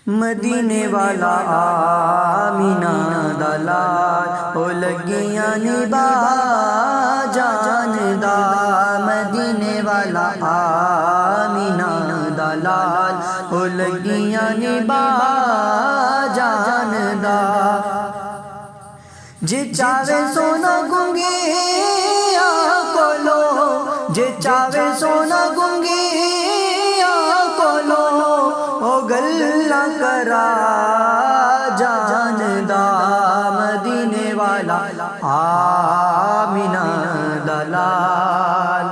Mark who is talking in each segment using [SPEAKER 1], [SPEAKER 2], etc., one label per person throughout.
[SPEAKER 1] مدینے والا آمینہ دا لال او لگیاں نبا جان دا مدینے والا آمینہ دا لال او لگیاں نبا جان دا جے چاوے سونا گنگی کولو جے چاوے سونا گنگی کولو او گلا کرا جان دا مدینے والا آمینہ دا لال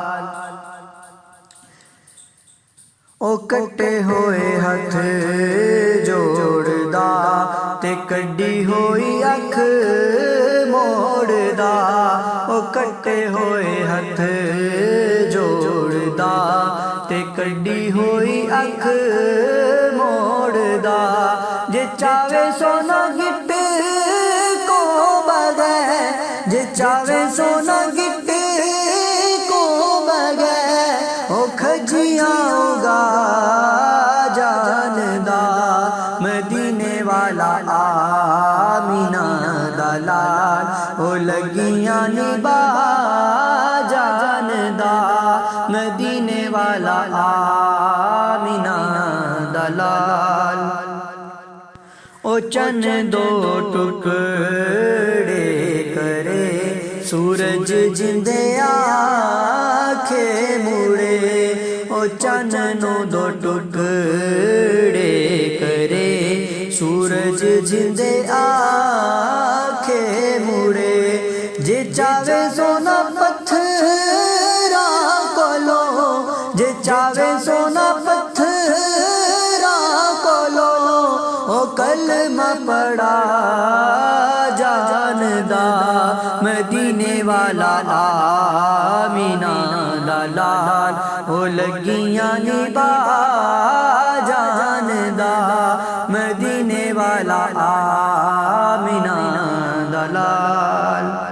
[SPEAKER 1] او کٹے ہوئے ہتھ جوڑدا تے کڈی ہوئی اکھ موڑدا او کٹے ہوئے ہتھ جوڑدا تے کڈی ہوئی اکھ موڑدا جے چاوے سونا گٹ کو بغیر جے چاوے سونا گٹ کو بغیر او کھجیاں گا جان دا مدینے والا آمینہ دا لال او لگیاں نبا جان دا مدینے والا آمینہ دا لال او چن دو ٹکڑے کرے سورج جندے آنکھے موڑے او چن نو دو ٹکڑے کرے سورج جندے آنکھے موڑے جے چاوے سونا پتھراں کولو جے چاوے سونا پتھراں کولو او کلمہ پڑھا جان دا مدینے والا آمینہ دا لال او لگیاں نبا جان دا مدینے والا آمینہ دا لال